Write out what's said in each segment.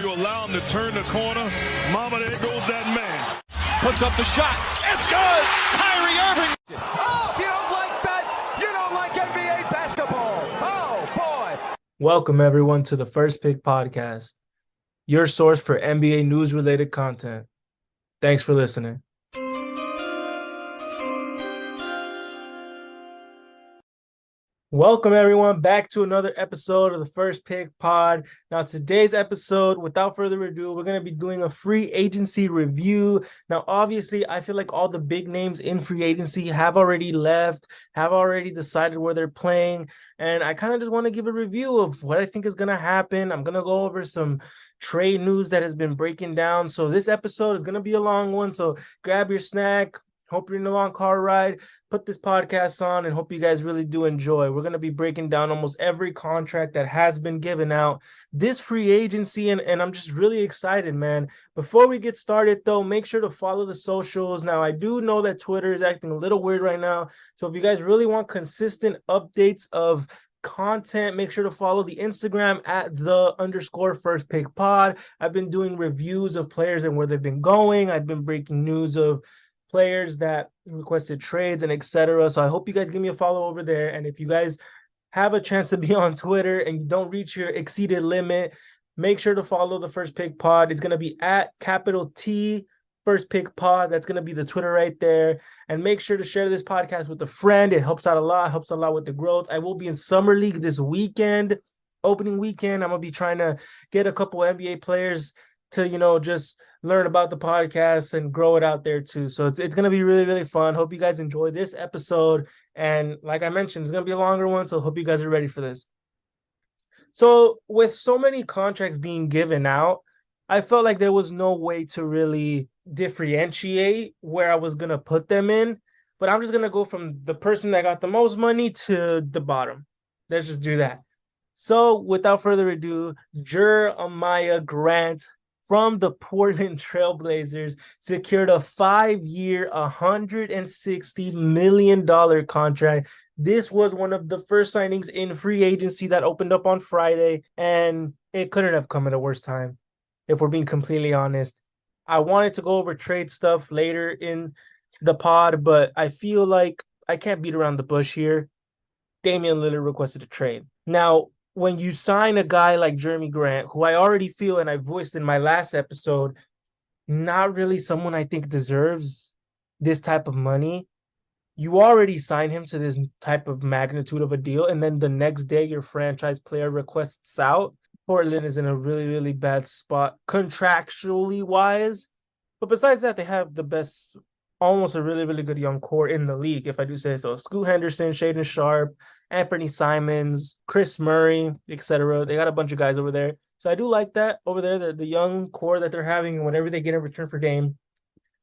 You allow him to turn the corner. Mama, there goes that man. Puts up the shot. It's good. Kyrie Irving. Oh, if you don't like that, you don't like NBA basketball. Oh, boy. Welcome, everyone, to the First Pick Podcast, your source for NBA news-related content. Thanks for listening. Welcome, everyone, back to another episode of the First Pick Pod. Now, today's episode, without further ado, we're going to be doing a free agency review. Now, obviously, I feel like all the big names in free agency have already left, have already decided where they're playing, and I kind of just want to give a review of what I think is going to happen. I'm going to go over some trade news that has been breaking down. So this episode is going to be a long one, so grab your snack. Hope you're in a long car ride. Put this podcast on and hope you guys really do enjoy. We're going to be breaking down almost every contract that has been given out this free agency, and I'm just really excited, man. Before we get started, though, make sure to follow the socials. Now, I do know that Twitter is acting a little weird right now, so if you guys really want consistent updates of content, make sure to follow the Instagram at _firstpickpod. I've been doing reviews of players and where they've been going. I've been breaking news of players that requested trades and etc. So I hope you guys give me a follow over there. And if you guys have a chance to be on Twitter and you don't reach your exceeded limit, make sure to follow the First Pick Pod. It's going to be at capital T First Pick Pod. That's going to be the Twitter right there. And make sure to share this podcast with a friend. It helps out a lot, helps a lot with the growth. I will be in Summer League this weekend, opening weekend. I'm going to be trying to get a couple NBA players to, just learn about the podcast and grow it out there too. So it's going to be really, really fun. Hope you guys enjoy this episode. And like I mentioned, it's going to be a longer one. So hope you guys are ready for this. So with so many contracts being given out, I felt like there was no way to really differentiate where I was going to put them in. But I'm just going to go from the person that got the most money to the bottom. Let's just do that. So without further ado, Jeremiah Grant from the Portland Trailblazers secured a 5-year, $160 million contract. This was one of the first signings in free agency that opened up on Friday, and it couldn't have come at a worse time, if we're being completely honest. I wanted to go over trade stuff later in the pod, but I feel like I can't beat around the bush here. Damian Lillard requested a trade. Now, when you sign a guy like Jeremy Grant, who I already feel, and I voiced in my last episode, not really someone I think deserves this type of money, you already signed him to this type of magnitude of a deal, and then the next day your franchise player requests out. Portland is in a really, really bad spot contractually wise. But besides that, they have the best, almost a really, really good young core in the league, if I do say so. Scoot Henderson, Shaedon Sharpe, Anthony Simons, Chris Murray, etc. They got a bunch of guys over there. So I do like that over there, the young core that they're having and whatever they get in return for Dame.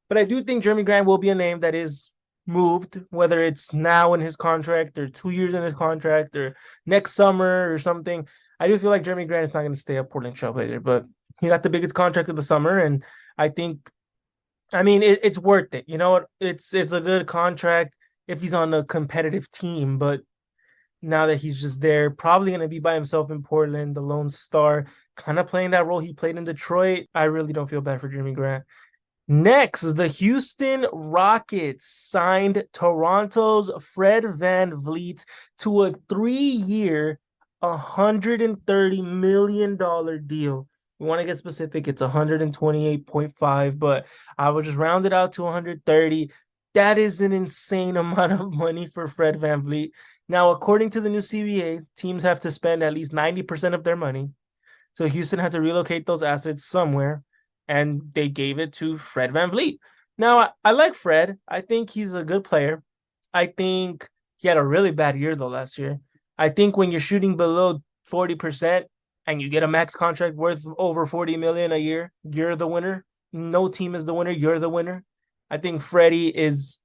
But I do think Jeremy Grant will be a name that is moved, whether it's now in his contract or 2 years in his contract or next summer or something. I do feel like Jeremy Grant is not going to stay a Portland Trailblazer, but he got the biggest contract of the summer, and I think, it's worth it. You know what? It's a good contract if he's on a competitive team, but now that he's just there, probably going to be by himself in Portland, the lone star, kind of playing that role he played in Detroit. I really don't feel bad for Jeremy Grant. Next, the Houston Rockets signed Toronto's Fred VanVleet to a 3-year, $130 million deal. You want to get specific, it's 128.5, but I would just round it out to 130. That is an insane amount of money for Fred VanVleet. Now, according to the new CBA, teams have to spend at least 90% of their money. So Houston had to relocate those assets somewhere, and they gave it to Fred VanVleet. Now, I like Fred. I think he's a good player. I think he had a really bad year, though, last year. I think when you're shooting below 40% and you get a max contract worth over $40 million a year, you're the winner. No team is the winner. You're the winner. I think Freddie is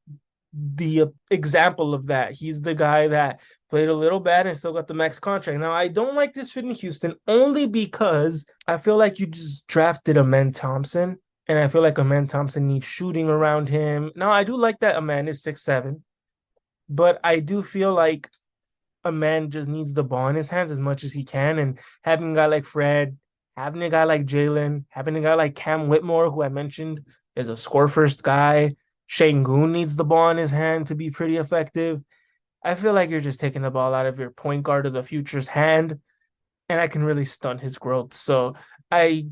the example of that. He's the guy that played a little bad and still got the max contract. Now, I don't like this fit in Houston only because I feel like you just drafted Amen Thompson, and I feel like Amen Thompson needs shooting around him. Now, I do like that Amen is 6'7", but I do feel like Amen just needs the ball in his hands as much as he can, and having a guy like Fred having a guy like Jalen, having a guy like Cam Whitmore, who I mentioned is a score first guy. Şengün needs the ball in his hand to be pretty effective. I feel like you're just taking the ball out of your point guard of the future's hand, and I can really stunt his growth. So I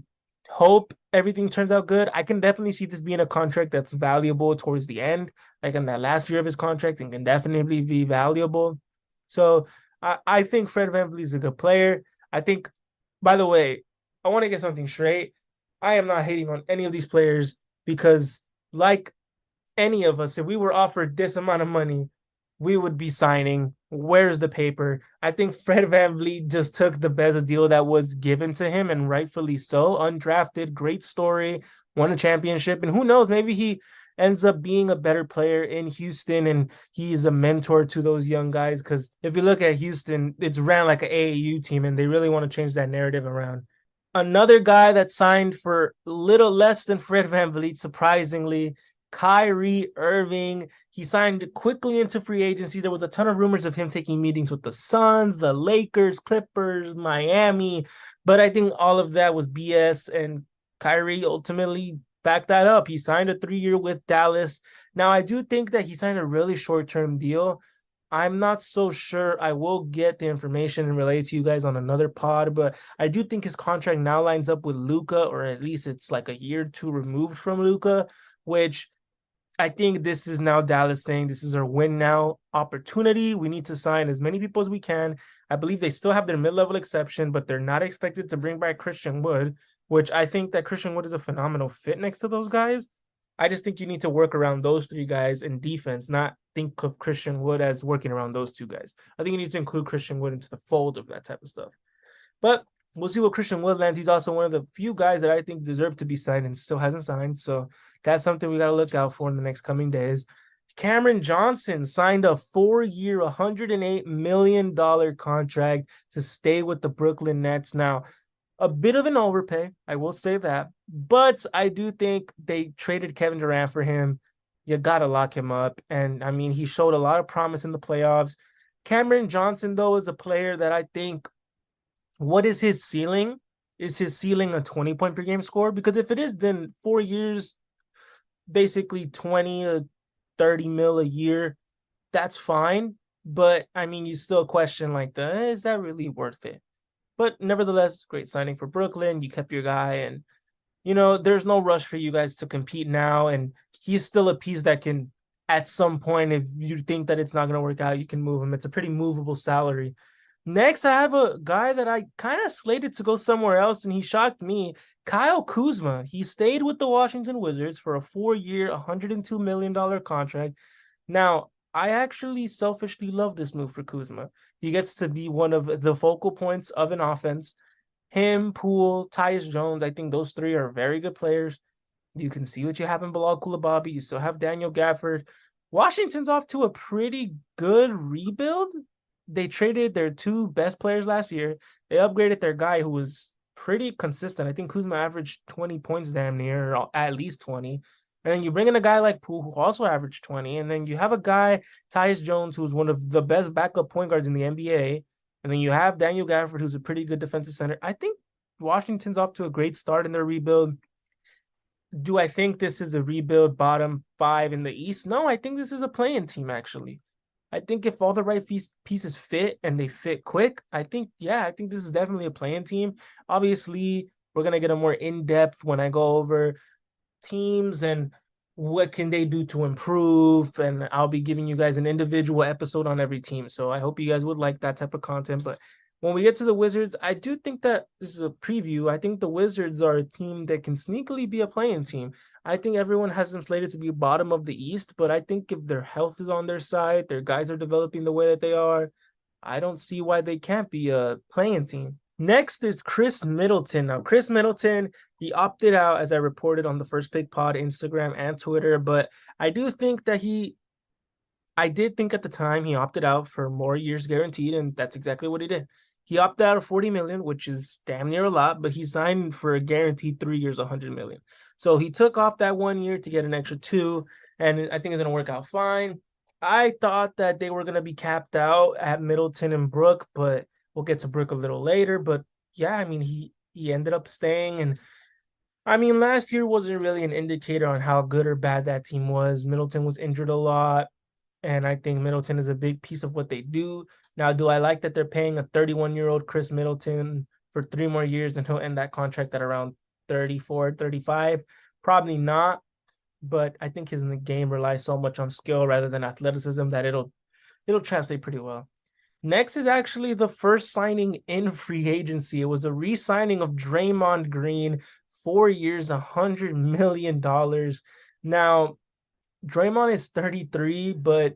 hope everything turns out good. I can definitely see this being a contract that's valuable towards the end, like in that last year of his contract, and can definitely be valuable. So I think Fred VanVleet is a good player. I think, by the way, I want to get something straight. I am not hating on any of these players because, like any of us, if we were offered this amount of money, we would be signing. Where's the paper? I think Fred VanVleet just took the best deal that was given to him, and rightfully so. Undrafted, great story, won a championship, and who knows, maybe he ends up being a better player in Houston, and he is a mentor to those young guys. Because if you look at Houston, it's ran like an AAU team, and they really want to change that narrative around. Another guy that signed for little less than Fred VanVleet, surprisingly, Kyrie Irving. He signed quickly into free agency. There was a ton of rumors of him taking meetings with the Suns, the Lakers, Clippers, Miami, but I think all of that was BS, and Kyrie ultimately backed that up. He signed a 3-year with Dallas. Now, I do think that he signed a really short-term deal. I'm not so sure. I will get the information and relay to you guys on another pod, but I do think his contract now lines up with Luka, or at least it's like a year or two removed from Luka, which I think this is now Dallas saying this is our win now opportunity. We need to sign as many people as we can. I believe they still have their mid-level exception, but they're not expected to bring back Christian Wood, which I think that Christian Wood is a phenomenal fit next to those guys. I just think you need to work around those three guys in defense, not think of Christian Wood as working around those two guys. I think you need to include Christian Wood into the fold of that type of stuff. But we'll see what Christian Wood lands. He's also one of the few guys that I think deserve to be signed and still hasn't signed. So that's something we got to look out for in the next coming days. Cameron Johnson signed a 4-year, $108 million contract to stay with the Brooklyn Nets. Now, a bit of an overpay, I will say that. But I do think they traded Kevin Durant for him. You got to lock him up. And, I mean, he showed a lot of promise in the playoffs. Cameron Johnson, though, is a player that I think, what is his ceiling? Is his ceiling a 20-point per game score? Because if it is, then 4 years, basically 20 to 30 mil a year, that's fine. But, I mean, you still question, like, is that really worth it? But nevertheless, great signing for Brooklyn. You kept your guy, and, you know, there's no rush for you guys to compete now. And he's still a piece that can, at some point, if you think that it's not going to work out, you can move him. It's a pretty movable salary. Next, I have a guy that I kind of slated to go somewhere else, and he shocked me. Kyle Kuzma. He stayed with the Washington Wizards for a 4-year, $102 million contract. Now, I actually selfishly love this move for Kuzma. He gets to be one of the focal points of an offense. Him, Poole, Tyus Jones, I think those three are very good players. You can see what you have in Bilal Coulibaly. You still have Daniel Gafford. Washington's off to a pretty good rebuild. They traded their two best players last year. They upgraded their guy who was pretty consistent. I think Kuzma averaged 20 points damn near, or at least 20. And then you bring in a guy like Poole, who also averaged 20. And then you have a guy, Tyus Jones, who's one of the best backup point guards in the NBA. And then you have Daniel Gafford, who's a pretty good defensive center. I think Washington's off to a great start in their rebuild. Do I think this is a rebuild bottom 5 in the East? No, I think this is a play-in team, actually. I think if all the right pieces fit and they fit quick, I think this is definitely a play-in team. Obviously, we're going to get a more in-depth when I go over teams and what can they do to improve. And I'll be giving you guys an individual episode on every team. So I hope you guys would like that type of content. But when we get to the Wizards, I do think that this is a preview. I think the Wizards are a team that can sneakily be a play-in team. I think everyone has them slated to be bottom of the East, but I think if their health is on their side, their guys are developing the way that they are, I don't see why they can't be a play-in team. Next is Chris Middleton. Now, Chris Middleton, he opted out, as I reported on the First Pick Pod Instagram and Twitter, but I do think that I did think at the time he opted out for more years guaranteed, and that's exactly what he did. He opted out of $40 million, which is damn near a lot, but he signed for a guaranteed 3 years, $100 million. So he took off that 1 year to get an extra 2, and I think it's going to work out fine. I thought that they were going to be capped out at Middleton and Brook, but we'll get to Brook a little later. But yeah, I mean, he ended up staying. And I mean, last year wasn't really an indicator on how good or bad that team was. Middleton was injured a lot, and I think Middleton is a big piece of what they do. Now, do I like that they're paying a 31-year-old Chris Middleton for 3 more years and he'll end that contract at around 34, 35? Probably not, but I think his game relies so much on skill rather than athleticism that it'll translate pretty well. Next is actually the first signing in free agency. It was a re-signing of Draymond Green, 4 years, $100 million. Now, Draymond is 33, but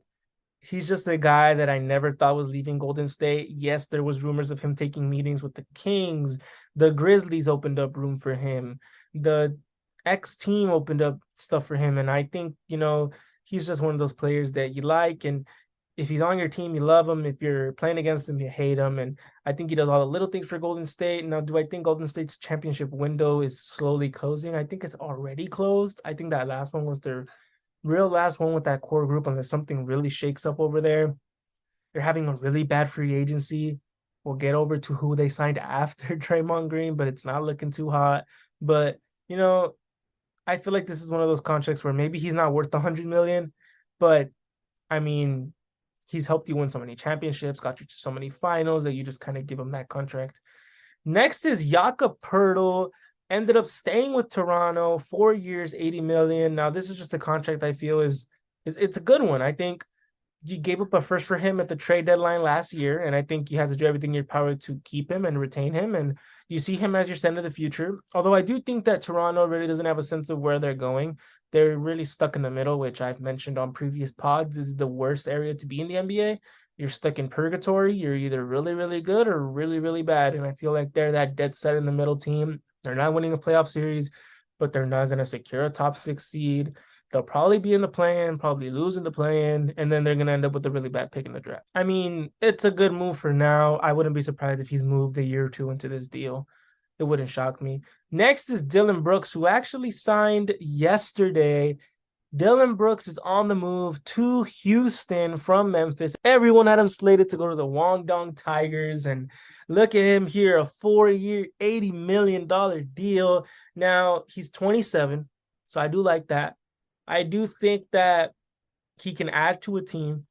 he's just a guy that I never thought was leaving Golden State. Yes, there was rumors of him taking meetings with the Kings. The Grizzlies opened up room for him. The X team opened up stuff for him. And I think, he's just one of those players that you like. And if he's on your team, you love him. If you're playing against him, you hate him. And I think he does all the little things for Golden State. Now, do I think Golden State's championship window is slowly closing? I think it's already closed. I think that last one was their real last one with that core group, unless something really shakes up over there. They're having a really bad free agency. We'll get over to who they signed after Draymond Green, but it's not looking too hot. But, I feel like this is one of those contracts where maybe he's not worth $100 million, but I mean, he's helped you win so many championships, got you to so many finals that you just kind of give him that contract. Next is Jakob Poeltl. Ended up staying with Toronto, 4 years, $80 million. Now, this is just a contract I feel is it's a good one. I think you gave up a first for him at the trade deadline last year, and I think you have to do everything in your power to keep him and retain him. And you see him as your center of the future. Although I do think that Toronto really doesn't have a sense of where they're going. They're really stuck in the middle, which I've mentioned on previous pods is the worst area to be in the NBA. You're stuck in purgatory. You're either really, really good or really, really bad. And I feel like they're that dead set in the middle team. They're not winning a playoff series, but they're not going to secure a top 6 seed. They'll probably be in the play-in, probably lose in the play-in, and then they're going to end up with a really bad pick in the draft. I mean, it's a good move for now. I wouldn't be surprised if he's moved a year or two into this deal. It wouldn't shock me. Next is Dillon Brooks, who actually signed yesterday. Dillon Brooks is on the move to Houston from Memphis. Everyone had him slated to go to the Guangdong Tigers, and look at him here, a 4-year, $80 million deal. Now, he's 27, so I do like that. I do think that he can add to a team.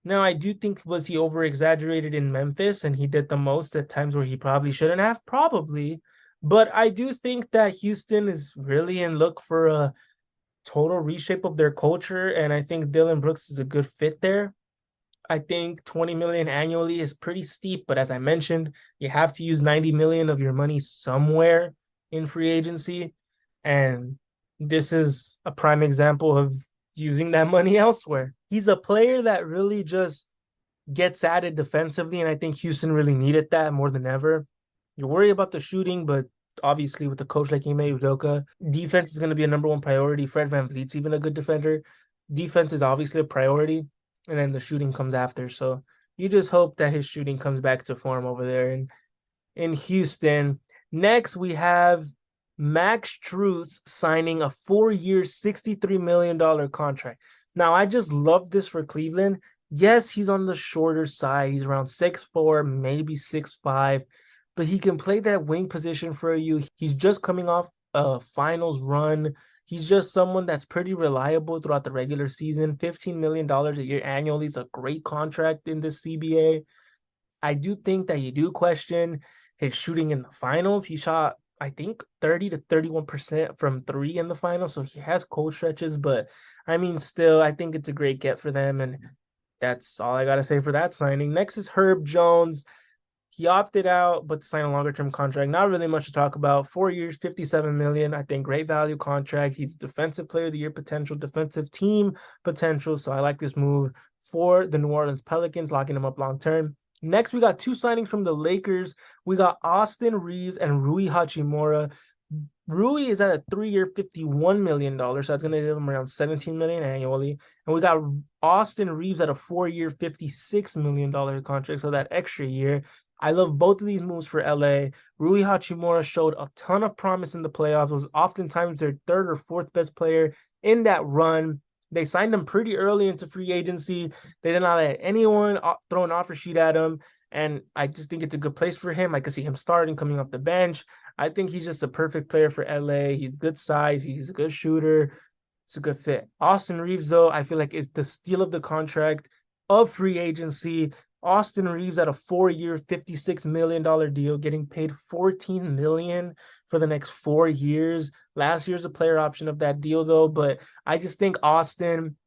Now, I do think, was he over-exaggerated in Memphis, and he did the most at times where he probably shouldn't have? Probably. But I do think that Houston is really in look for a total reshape of their culture, and I think Dillon Brooks is a good fit there. I think $20 million annually is pretty steep, but as I mentioned, you have to use $90 million of your money somewhere in free agency, and this is a prime example of using that money elsewhere. He's a player that really just gets at it defensively, and I think Houston really needed that more than ever. You worry about the shooting, but obviously with a coach like Ime Udoka, defense is going to be a number one priority. Fred VanVleet's even a good defender. Defense is obviously a priority, and then the shooting comes after. So you just hope that his shooting comes back to form over there in Houston. Next, we have Max Strus signing a 4-year, $63 million contract. Now, I just love this for Cleveland. Yes, he's on the shorter side. He's around 6'4", maybe 6'5", but he can play that wing position for you. He's just coming off a finals run. He's just someone that's pretty reliable throughout the regular season. $15 million a year annually is a great contract in this CBA. I do think that you do question his shooting in the finals. He shot, I think, 30 to 31% from 3 in the finals, so he has cold stretches, but I mean, still, I think it's a great get for them, and that's all I got to say for that signing. Next is Herb Jones. He opted out, but to sign a longer-term contract. Not really much to talk about. 4 years, $57 million. I think great value contract. He's defensive player of the year potential, defensive team potential. So I like this move for the New Orleans Pelicans, locking him up long-term. Next, we got 2 signings from the Lakers. We got Austin Reeves and Rui Hachimura. Rui is at a 3-year, $51 million. So that's going to give him around $17 million annually. And we got Austin Reeves at a 4-year, $56 million contract. So that extra year. I love both of these moves for LA. Rui Hachimura showed a ton of promise in the playoffs, was oftentimes their 3rd or 4th best player in that run. They signed him pretty early into free agency. They did not let anyone throw an offer sheet at him, and I just think it's a good place for him. I could see him starting, coming off the bench. I think he's just a perfect player for LA. He's good size. He's a good shooter. It's a good fit. Austin Reeves, though, I feel like it's the steal of the contract of free agency. Austin Reeves at a 4-year, $56 million deal, getting paid $14 million for the next 4 years. Last year's a player option of that deal, though, but I just think Austin,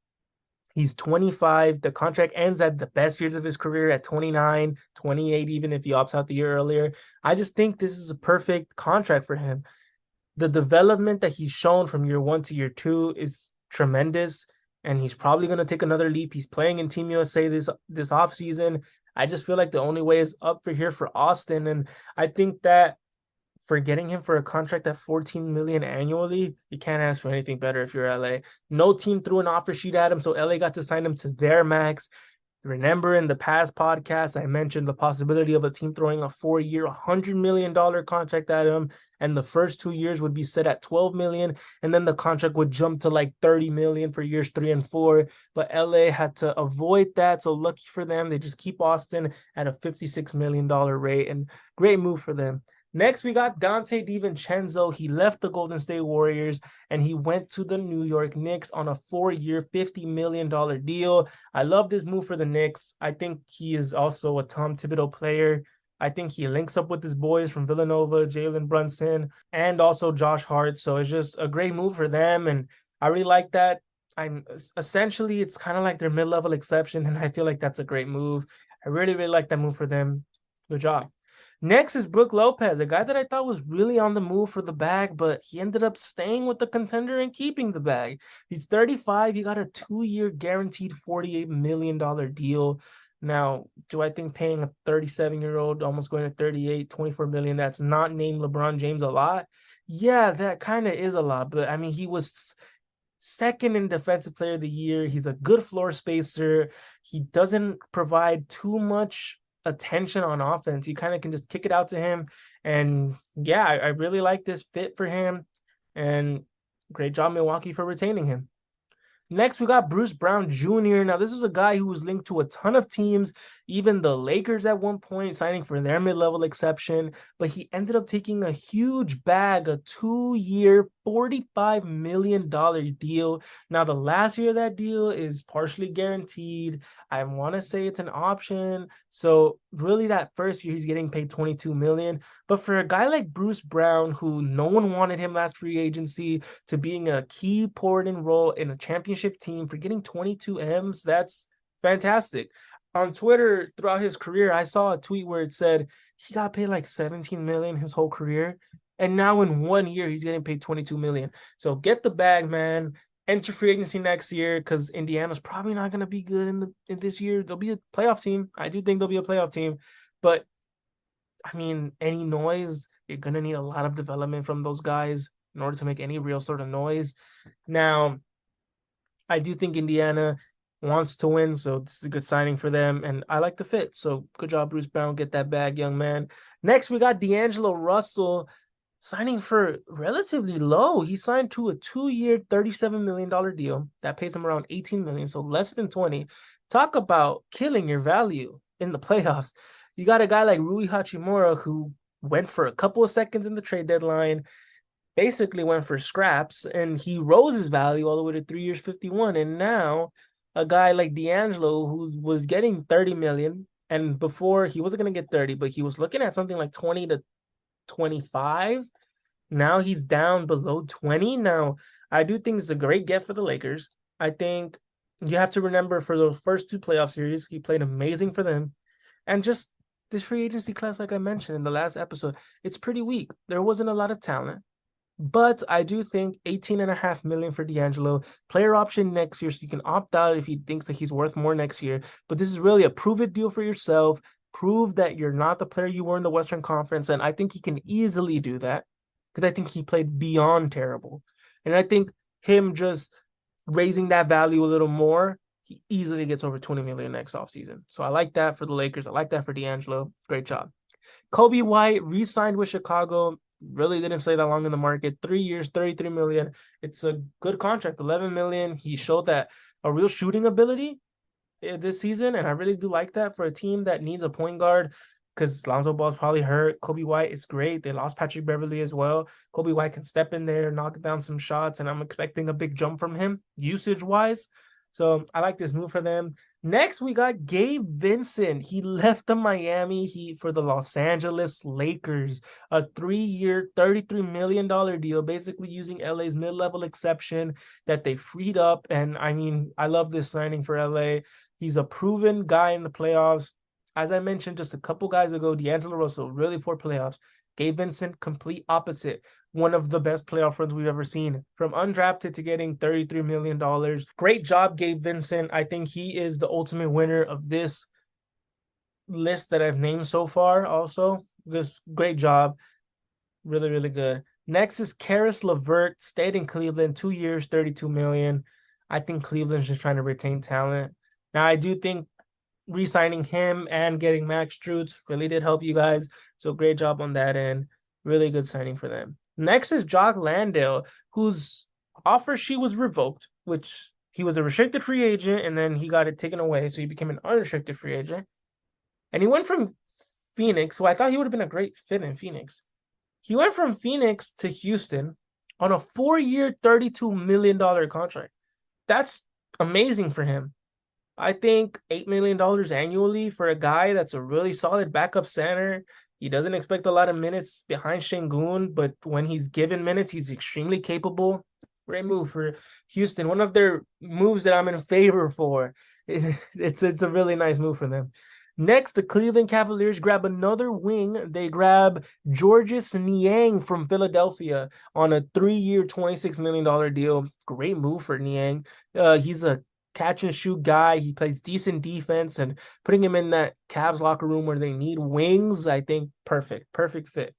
he's 25. The contract ends at the best years of his career at 29, 28, even if he opts out the year earlier. I just think this is a perfect contract for him. The development that he's shown from year 1 to year 2 is tremendous, and he's probably going to take another leap. He's playing in Team USA this offseason. I just feel like the only way is up for here for Austin, and I think that for getting him for a contract at $14 million annually, you can't ask for anything better if you're LA. No team threw an offer sheet at him, so LA got to sign him to their max. Remember in the past podcast, I mentioned the possibility of a team throwing a 4-year, $100 million contract at him, and the first 2 years would be set at $12 million, and then the contract would jump to like $30 million for years 3 and 4. But LA had to avoid that, so lucky for them, they just keep Austin at a $56 million rate, and great move for them. Next, we got Donte DiVincenzo. He left the Golden State Warriors and he went to the New York Knicks on a 4-year, $50 million deal. I love this move for the Knicks. I think he is also a Tom Thibodeau player. I think he links up with his boys from Villanova, Jalen Brunson, and also Josh Hart. So it's just a great move for them. And I really like that. Essentially, it's kind of like their mid-level exception. And I feel like that's a great move. I really, really like that move for them. Good job. Next is Brook Lopez, a guy that I thought was really on the move for the bag, but he ended up staying with the contender and keeping the bag. He's 35. He got a 2-year guaranteed $48 million deal. Now, do I think paying a 37-year-old, almost going to 38, $24 million, that's not named LeBron James a lot? Yeah, that kind of is a lot, but I mean, he was second in Defensive Player of the Year. He's a good floor spacer. He doesn't provide too much attention on offense. You kind of can just kick it out to him. And yeah, I really like this fit for him. And great job, Milwaukee, for retaining him. Next, we got Bruce Brown Jr. Now, this is a guy who was linked to a ton of teams, even the Lakers at one point, signing for their mid-level exception, but he ended up taking a huge bag, a 2-year, $45 million deal. Now, the last year of that deal is partially guaranteed. I want to say it's an option. So really that first year, he's getting paid $22 million. But for a guy like Bruce Brown, who no one wanted him last free agency, to being a key important role in a championship team, for getting 22 M's, that's fantastic. On Twitter, throughout his career, I saw a tweet where it said he got paid like $17 million his whole career. And now in 1 year, he's getting paid $22 million. So get the bag, man. Enter free agency next year, because Indiana's probably not going to be good in this year. They'll be a playoff team. I do think they'll be a playoff team. But, I mean, any noise, you're going to need a lot of development from those guys in order to make any real sort of noise. Now, I do think Indiana wants to win, so this is a good signing for them, and I like the fit. So good job, Bruce Brown. Get that bag, young man. Next, we got D'Angelo Russell signing for relatively low. He signed to a 2-year, $37 million deal that pays him around $18 million, so less than 20. Talk about killing your value in the playoffs. You got a guy like Rui Hachimura, who went for a couple of seconds in the trade deadline, basically went for scraps, and he rose his value all the way to 3 years, 51. And now a guy like D'Angelo, who was getting $30 million, and before he wasn't going to get 30, but he was looking at something like 20 to 25. Now he's down below 20. Now, I do think it's a great get for the Lakers. I think you have to remember, for those first 2 playoff series, he played amazing for them. And just this free agency class, like I mentioned in the last episode, it's pretty weak. There wasn't a lot of talent. But I do think $18.5 million for D'Angelo, player option next year, so you can opt out if he thinks that he's worth more next year. But this is really a prove-it deal for yourself. Prove that you're not the player you were in the Western Conference, and I think he can easily do that, because I think he played beyond terrible. And I think him just raising that value a little more, he easily gets over $20 million next offseason. So I like that for the Lakers. I like that for D'Angelo. Great job. Kobe White re-signed with Chicago. Really didn't stay that long in the market. 3 years, $33 million. It's a good contract, $11 million. He showed that a real shooting ability this season, and I really do like that for a team that needs a point guard. because Lonzo Ball's probably hurt. Kobe White is great. They lost Patrick Beverley as well. Kobe White can step in there, knock down some shots, and I'm expecting a big jump from him usage-wise. So I like this move for them. Next, we got Gabe Vincent. He left the Miami Heat for the Los Angeles Lakers. A 3-year, $33 million deal, basically using LA's mid-level exception that they freed up. And I mean, I love this signing for LA. He's a proven guy in the playoffs. As I mentioned just a couple guys ago, D'Angelo Russell, really poor playoffs. Gabe Vincent, complete opposite. One of the best playoff runs we've ever seen. From undrafted to getting $33 million. Great job, Gabe Vincent. I think he is the ultimate winner of this list that I've named so far also. Just great job. Really, really good. Next is Caris LeVert. Stayed in Cleveland 2 years, $32 million. I think Cleveland's just trying to retain talent. Now, I do think re-signing him and getting Max Strus really did help you guys. So great job on that end. Really good signing for them. Next is Jock Landale, whose offer sheet was revoked, which he was a restricted free agent, and then he got it taken away, so he became an unrestricted free agent. And he went from Phoenix, so I thought he would have been a great fit in Phoenix. He went from Phoenix to Houston on a 4-year, $32 million contract. That's amazing for him. I think $8 million annually for a guy that's a really solid backup center. He doesn't expect a lot of minutes behind Şengün, but when he's given minutes, he's extremely capable. Great move for Houston. One of their moves that I'm in favor for. It's a really nice move for them. Next, the Cleveland Cavaliers grab another wing. They grab Georges Niang from Philadelphia on a 3-year, $26 million deal. Great move for Niang. He's a catch and shoot guy. He plays decent defense, and putting him in that Cavs locker room where they need wings, I think perfect fit.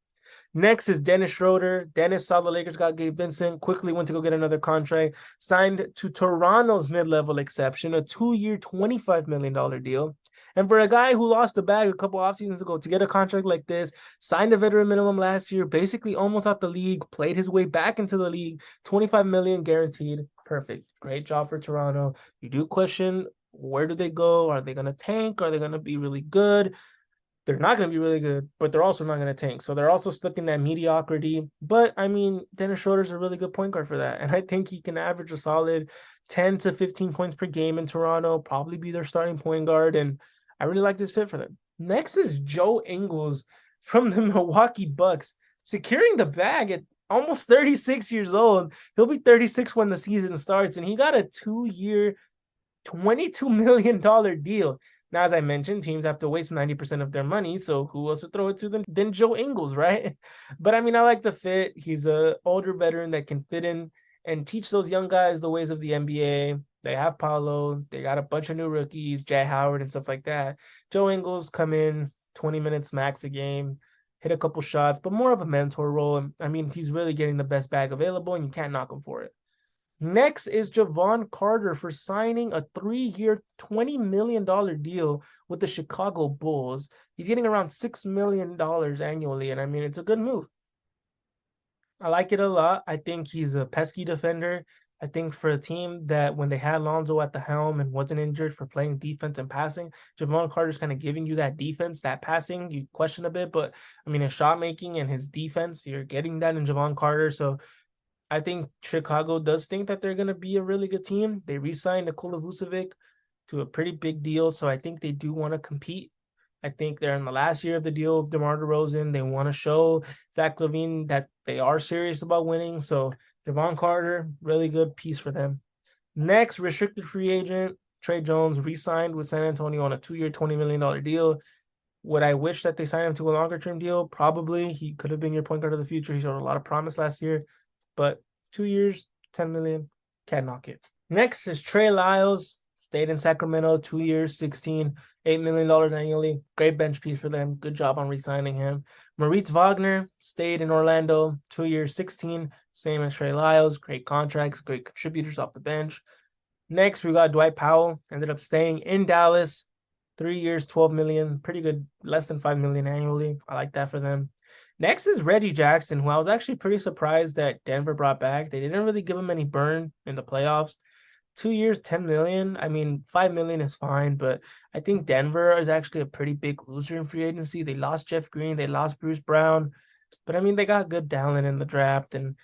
Next is Dennis Schroeder. Dennis saw the Lakers got Gabe Vincent, quickly went to go get another contract, signed to Toronto's mid-level exception, a 2-year, $25 million deal. And for a guy who lost the bag a couple offseasons ago, to get a contract like this, signed a veteran minimum last year, basically almost out the league, played his way back into the league, $25 million guaranteed. Perfect. Great job for Toronto. You do question, where do they go? Are they going to tank? Are they going to be really good? They're not going to be really good, but they're also not going to tank. So they're also stuck in that mediocrity. But, I mean, Dennis Schroeder's a really good point guard for that. And I think he can average a solid 10 to 15 points per game in Toronto, probably be their starting point guard. And I really like this fit for them. Next is Joe Ingles from the Milwaukee Bucks, securing the bag at almost 36 years old. He'll be 36 when the season starts, and he got a 2-year, $22 million deal. Now, as I mentioned, teams have to waste 90% of their money, so who else to throw it to than Joe Ingles, right? But, I mean, I like the fit. He's an older veteran that can fit in and teach those young guys the ways of the NBA. They have Paolo. They got a bunch of new rookies, Jay Howard and stuff like that. Joe Ingles come in 20 minutes max a game, hit a couple shots, but more of a mentor role. I mean, he's really getting the best bag available, and you can't knock him for it. Next is Jevon Carter for signing a 3-year, $20 million deal with the Chicago Bulls. He's getting around $6 million annually, and I mean, it's a good move. I like it a lot. I think he's a pesky defender. I think for a team that when they had Lonzo at the helm and wasn't injured for playing defense and passing, Jevon Carter's kind of giving you that defense, that passing. You question a bit, but I mean, his shot making and his defense, you're getting that in Jevon Carter. So I think Chicago does think that they're going to be a really good team. They re-signed Nikola Vucevic to a pretty big deal, so I think they do want to compete. I think they're in the last year of the deal of DeMar DeRozan. They want to show Zach LaVine that they are serious about winning. So Jevon Carter, really good piece for them. Next, restricted free agent, Trey Jones re-signed with San Antonio on a 2-year, $20 million deal. Would I wish that they signed him to a longer-term deal? Probably. He could have been your point guard of the future. He showed a lot of promise last year. But 2 years, $10 million, can't knock it. Next is Trey Lyles. Stayed in Sacramento, 2 years, $8 million annually. Great bench piece for them. Good job on re-signing him. Moritz Wagner stayed in Orlando, 2 years, $16, same as Trey Lyles. Great contracts, great contributors off the bench. Next, we got Dwight Powell. Ended up staying in Dallas, 3 years, $12 million. Pretty good, less than $5 million annually. I like that for them. Next is Reggie Jackson, who I was actually pretty surprised that Denver brought back. They didn't really give him any burn in the playoffs. 2 years, 10 million. I mean, 5 million is fine, but I think Denver is actually a pretty big loser in free agency. They lost Jeff Green, they lost Bruce Brown, but I mean, they got good talent in the draft, and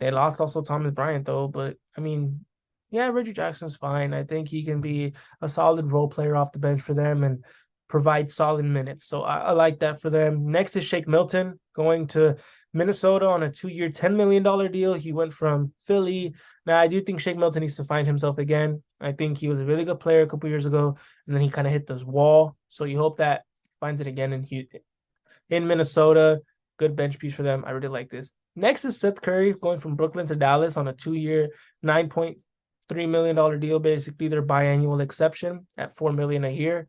they lost also Thomas Bryant though. But I mean, yeah, Reggie Jackson's fine. I think he can be a solid role player off the bench for them and provide solid minutes. So I like that for them. Next is Shake Milton going to Minnesota on a 2-year, $10 million deal. He went from Philly. Now, I do think Shake Milton needs to find himself again. I think he was a really good player a couple years ago, and then he kind of hit this wall. So you hope that finds it again in Minnesota. Good bench piece for them. I really like this. Next is Seth Curry going from Brooklyn to Dallas on a 2-year, $9.3 million deal. Basically, their biannual exception at $4 million a year.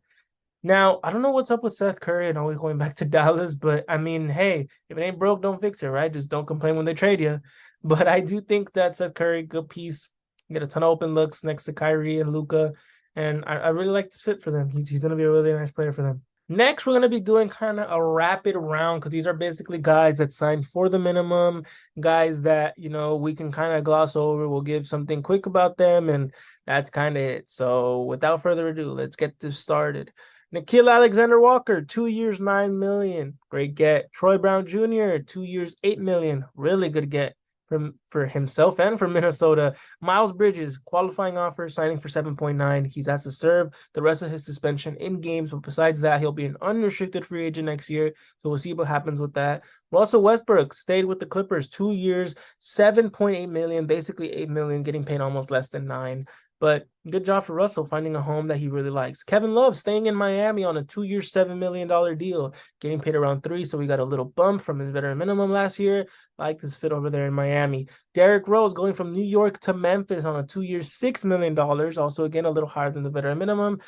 Now, I don't know what's up with Seth Curry and always going back to Dallas, but I mean, hey, if it ain't broke, don't fix it, right? Just don't complain when they trade you. But I do think that Seth Curry, good piece, get a ton of open looks next to Kyrie and Luka, and I really like this fit for them. He's going to be a really nice player for them. Next, we're going to be doing kind of a rapid round because these are basically guys that signed for the minimum, guys that, you know, we can kind of gloss over. We'll give something quick about them, and that's kind of it. So without further ado, let's get this started. Nickeil Alexander-Walker, 2 years, $9 million. Great get. Troy Brown Jr., 2 years, $8 million. Really good get for himself and for Minnesota. Miles Bridges, qualifying offer, signing for 7.9. He's asked to serve the rest of his suspension in games, but besides that, he'll be an unrestricted free agent next year. So we'll see what happens with that. Russell Westbrook stayed with the Clippers, 2 years, $7.8 million, basically $8 million, getting paid almost less than $9 million. But good job for Russell finding a home that he really likes. Kevin Love staying in Miami on a 2-year, $7 million deal, getting paid around $3 million. So we got a little bump from his veteran minimum last year. I like this fit over there in Miami. Derrick Rose going from New York to Memphis on a 2-year, $6 million. Also, again, a little higher than the veteran minimum.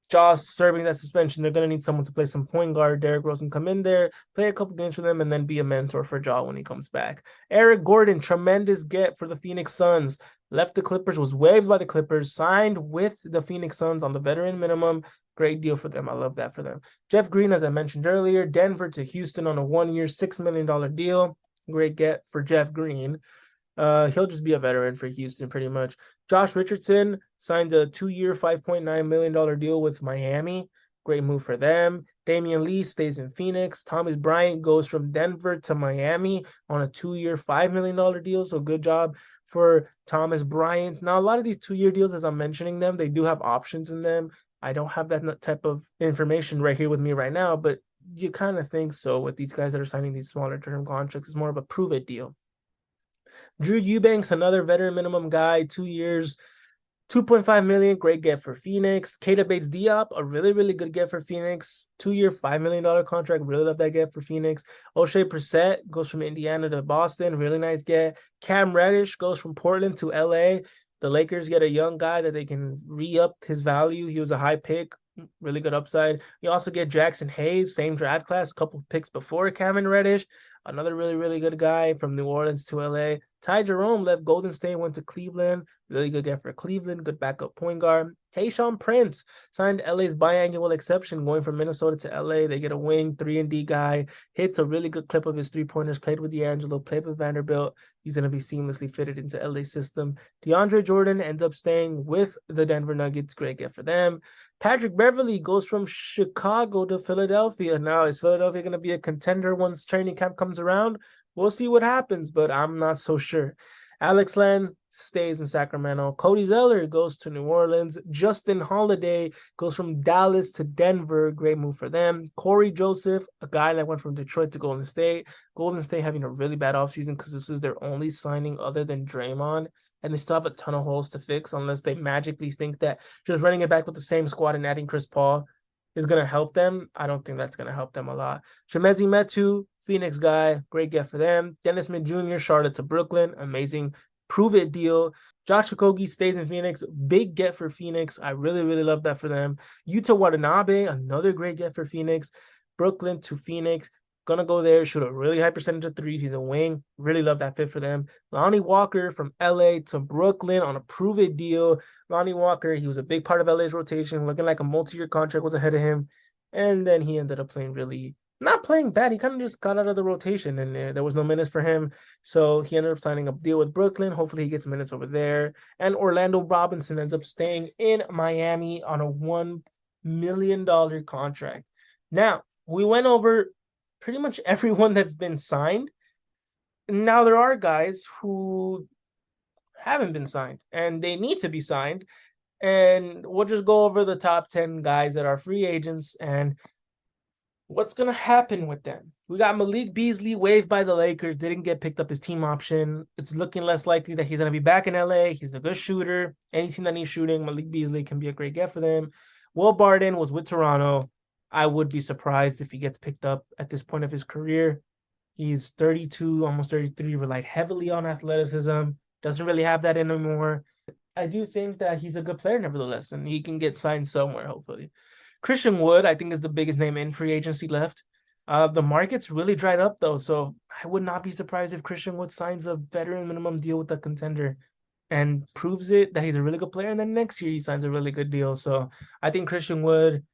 Jaws serving that suspension. They're going to need someone to play some point guard. Derrick Rose can come in there, play a couple games for them, and then be a mentor for Ja when he comes back. Eric Gordon, tremendous get for the Phoenix Suns. Left the Clippers, was waived by the Clippers, signed with the Phoenix Suns on the veteran minimum. Great deal for them. I love that for them. Jeff Green, as I mentioned earlier, Denver to Houston on a 1-year, $6 million deal. Great get for Jeff Green. He'll just be a veteran for Houston pretty much. Josh Richardson signed a 2-year, $5.9 million deal with Miami. Great move for them. Damian Lee stays in Phoenix. Thomas Bryant goes from Denver to Miami on a 2-year, $5 million deal. So good job for Thomas Bryant. Now, a lot of these 2-year deals, as I'm mentioning them, they do have options in them. I don't have that type of information right here with me right now, but you kind of think so with these guys that are signing these smaller term contracts. It's more of a prove-it deal. Drew Eubanks, another veteran minimum guy, 2 years, $2.5 million, great get for Phoenix. Keita Bates-Diop, a really, really good get for Phoenix. 2-year, $5 million contract, really love that get for Phoenix. O'Shea Brissett goes from Indiana to Boston, really nice get. Cam Reddish goes from Portland to LA. The Lakers get a young guy that they can re-up his value. He was a high pick, really good upside. You also get Jackson Hayes, same draft class, a couple picks before Cam Reddish. Another really, really good guy from New Orleans to LA. Ty Jerome left Golden State, went to Cleveland. Really good get for Cleveland. Good backup point guard. Tayshaun Prince signed LA's biannual exception, going from Minnesota to LA. They get a wing 3-and-D guy. Hits a really good clip of his three-pointers. Played with D'Angelo. Played with Vanderbilt. He's going to be seamlessly fitted into LA's system. DeAndre Jordan ends up staying with the Denver Nuggets. Great get for them. Patrick Beverley goes from Chicago to Philadelphia. Now, is Philadelphia going to be a contender once training camp comes around? We'll see what happens, but I'm not so sure. Alex Len stays in Sacramento. Cody Zeller goes to New Orleans. Justin Holiday goes from Dallas to Denver. Great move for them. Corey Joseph, a guy that went from Detroit to Golden State. Golden State having a really bad offseason because this is their only signing other than Draymond. And they still have a ton of holes to fix unless they magically think that just running it back with the same squad and adding Chris Paul is going to help them. I don't think that's going to help them a lot. Chimezie Metu, Phoenix guy, great get for them. Dennis Smith Jr., Charlotte to Brooklyn, amazing prove-it deal. Josh Okogie stays in Phoenix, big get for Phoenix. I really, really love that for them. Yuta Watanabe, another great get for Phoenix. Brooklyn to Phoenix, gonna go there, shoot a really high percentage of threes. He's a wing, really love that fit for them. Lonnie Walker from LA to Brooklyn on a prove-it deal. Lonnie Walker, he was a big part of LA's rotation, looking like a multi-year contract was ahead of him. And then he ended up playing really not playing bad. He kind of just got out of the rotation, and there was no minutes for him. So he ended up signing a deal with Brooklyn. Hopefully, he gets minutes over there. And Orlando Robinson ends up staying in Miami on a $1 million contract. Now, we went over pretty much everyone that's been signed. Now, there are guys who haven't been signed, and they need to be signed. And we'll just go over the top 10 guys that are free agents and what's going to happen with them. We got Malik Beasley waived by the Lakers, didn't get picked up his team option. It's looking less likely that he's going to be back in LA. He's a good shooter. Any team that needs shooting, Malik Beasley can be a great get for them. Will Barton was with Toronto. I would be surprised if he gets picked up at this point of his career. He's 32, almost 33, relied heavily on athleticism. Doesn't really have that anymore. I do think that he's a good player nevertheless, and he can get signed somewhere, hopefully. Christian Wood, I think, is the biggest name in free agency left. The market's really dried up, though, so I would not be surprised if Christian Wood signs a veteran minimum deal with a contender and proves it that he's a really good player, and then next year he signs a really good deal. So I think Christian Wood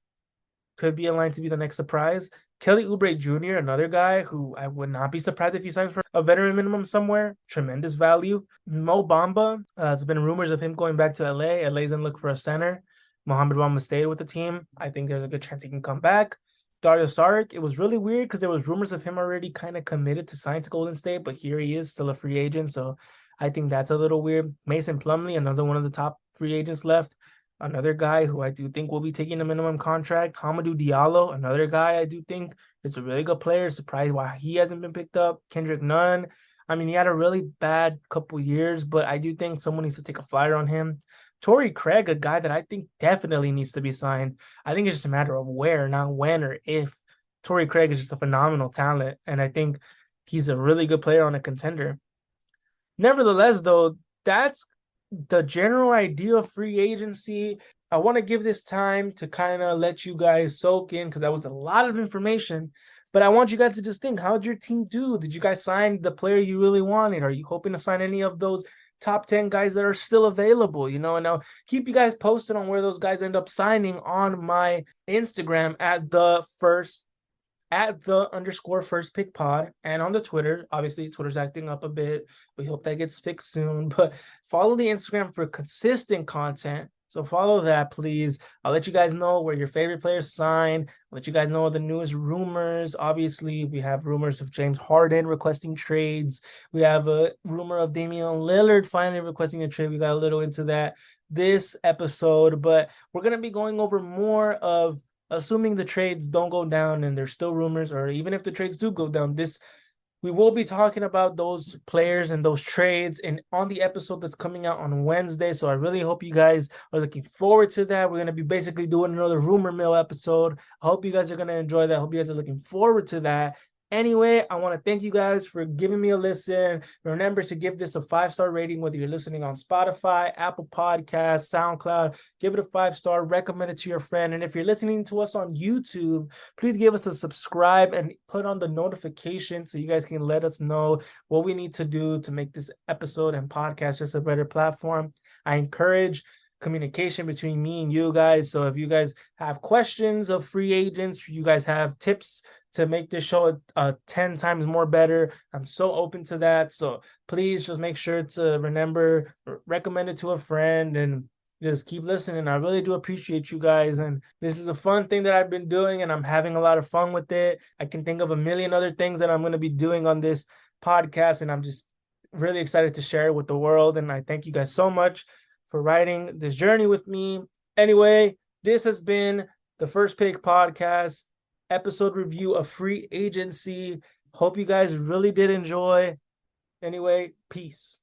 could be in line to be the next surprise. Kelly Oubre Jr., another guy who I would not be surprised if he signs for a veteran minimum somewhere. Tremendous value. Mo Bamba, there's been rumors of him going back to LA. LA's going to look for a center. Mohamed Bamba stayed with the team. I think there's a good chance he can come back. Dario Saric, it was really weird because there was rumors of him already kind of committed to sign to Golden State, but here he is, still a free agent. So I think that's a little weird. Mason Plumlee, another one of the top free agents left. Another guy who I do think will be taking a minimum contract. Hamidou Diallo, another guy I do think is a really good player. Surprised why he hasn't been picked up. Kendrick Nunn. I mean, he had a really bad couple years, but I do think someone needs to take a flyer on him. Torrey Craig, a guy that I think definitely needs to be signed. I think it's just a matter of where, not when or if. Torrey Craig is just a phenomenal talent, and I think he's a really good player on a contender. Nevertheless, though, that's the general idea of free agency. I want to give this time to kind of let you guys soak in because that was a lot of information. But I want you guys to just think, how did your team do? Did you guys sign the player you really wanted? Are you hoping to sign any of those top 10 guys that are still available? And I'll keep you guys posted on where those guys end up signing on my Instagram at the _first pick pod, and on the Twitter. Obviously, Twitter's acting up a bit. We hope that gets fixed soon, but follow the Instagram for consistent content. So follow that, please. I'll let you guys know where your favorite players sign. I'll let you guys know the newest rumors. Obviously, we have rumors of James Harden requesting trades. We have a rumor of Damian Lillard finally requesting a trade. We got a little into that this episode, but we're going to be going over more of, assuming the trades don't go down and there's still rumors, or even if the trades do go down, we will be talking about those players and those trades and on the episode that's coming out on Wednesday. So I really hope you guys are looking forward to that. We're going to be basically doing another rumor mill episode. I hope you guys are going to enjoy that. I hope you guys are looking forward to that. Anyway, I want to thank you guys for giving me a listen. Remember to give this a 5-star rating, whether you're listening on Spotify, Apple Podcasts, SoundCloud. Give it a 5-star, recommend it to your friend. And if you're listening to us on YouTube, please give us a subscribe and put on the notification so you guys can let us know what we need to do to make this episode and podcast just a better platform. I encourage communication between me and you guys. So if you guys have questions of free agents, you guys have tips to make this show 10 times more better, I'm so open to that. So please just make sure to recommend it to a friend and just keep listening. I really do appreciate you guys. And this is a fun thing that I've been doing and I'm having a lot of fun with it. I can think of a million other things that I'm going to be doing on this podcast, and I'm just really excited to share it with the world. And I thank you guys so much for riding this journey with me. Anyway, this has been the First Pick Podcast episode review of free agency. Hope you guys really did enjoy. Anyway, peace.